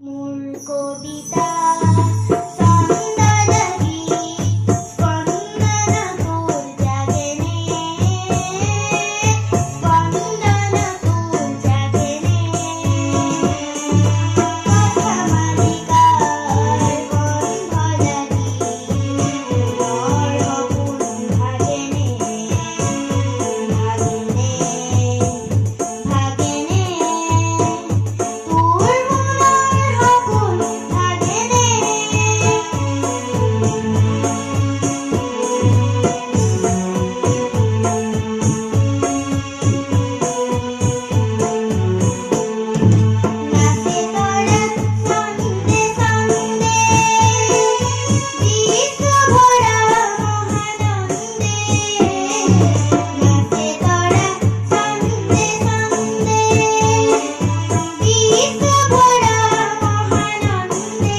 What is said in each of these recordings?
মূল কবিতা সন্ধ্যালগি স্পন্দন তোর জাগেনে স্পন্দন তোর জাগেনে কথা মালিকার গন্ধ লাগি মোর হকুন ভাগেনে ভাগেনে ভাগেনে তোর মনের হকুন ভাগেনে নাচে তোরা সন্ধে সন্ধে বিশ্ব ভরা মহানন্দে নাচে তোরা সন্ধে সন্ধে বিশ্ব ভরা মহানন্দে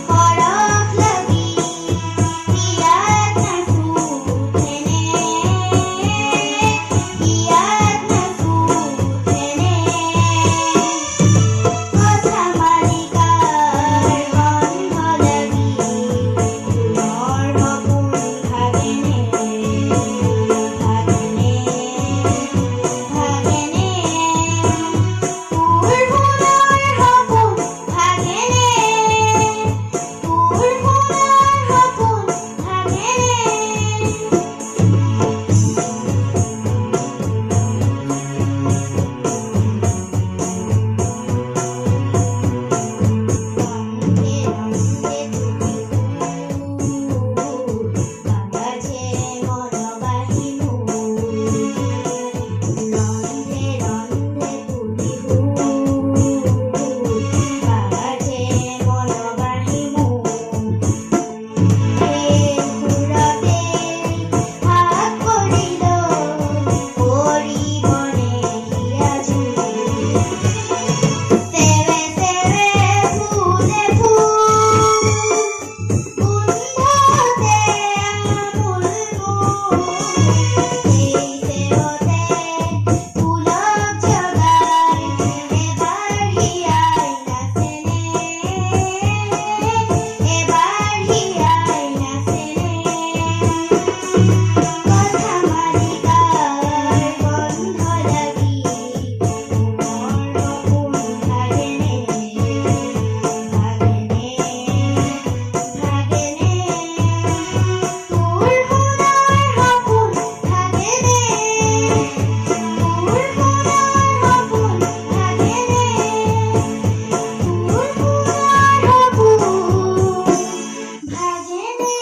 হরখ লাগি হিয়াত না সুথেনে হিয়াত না সুথেনে কথা মালিকার গন্ধ লাগি মোর হকুন ভাগেনে ভাগেনে ভাগেনে তোর মনের হকুন ভাগেনে তোর মনের হকুন ভাগেনে রন্ধে রন্ধে তুলি বাজে মন বাহি মূল রন্ধে রন্ধে তুলি বাজে মন বাহি মূল ঘুরতে ভাগ করিল পরিবনে হিয়া ঝুলি সেবে সেবে ফুলে ফুল কুণ্ঠতে আমূল মূল এই সেবতে পুলক জগায় এবার হিয়ায় নাচেনে এবার হিয়ায় নাচেনে কথা মালিকার গন্ধ লাগি মোর হকুন ভাগেনে ভাগেনে ভাগেনে তোর মনের হকুন ভাগেনে তোর মনের হকুন ভাগেনে তোর মনের হকুন ভাগেনে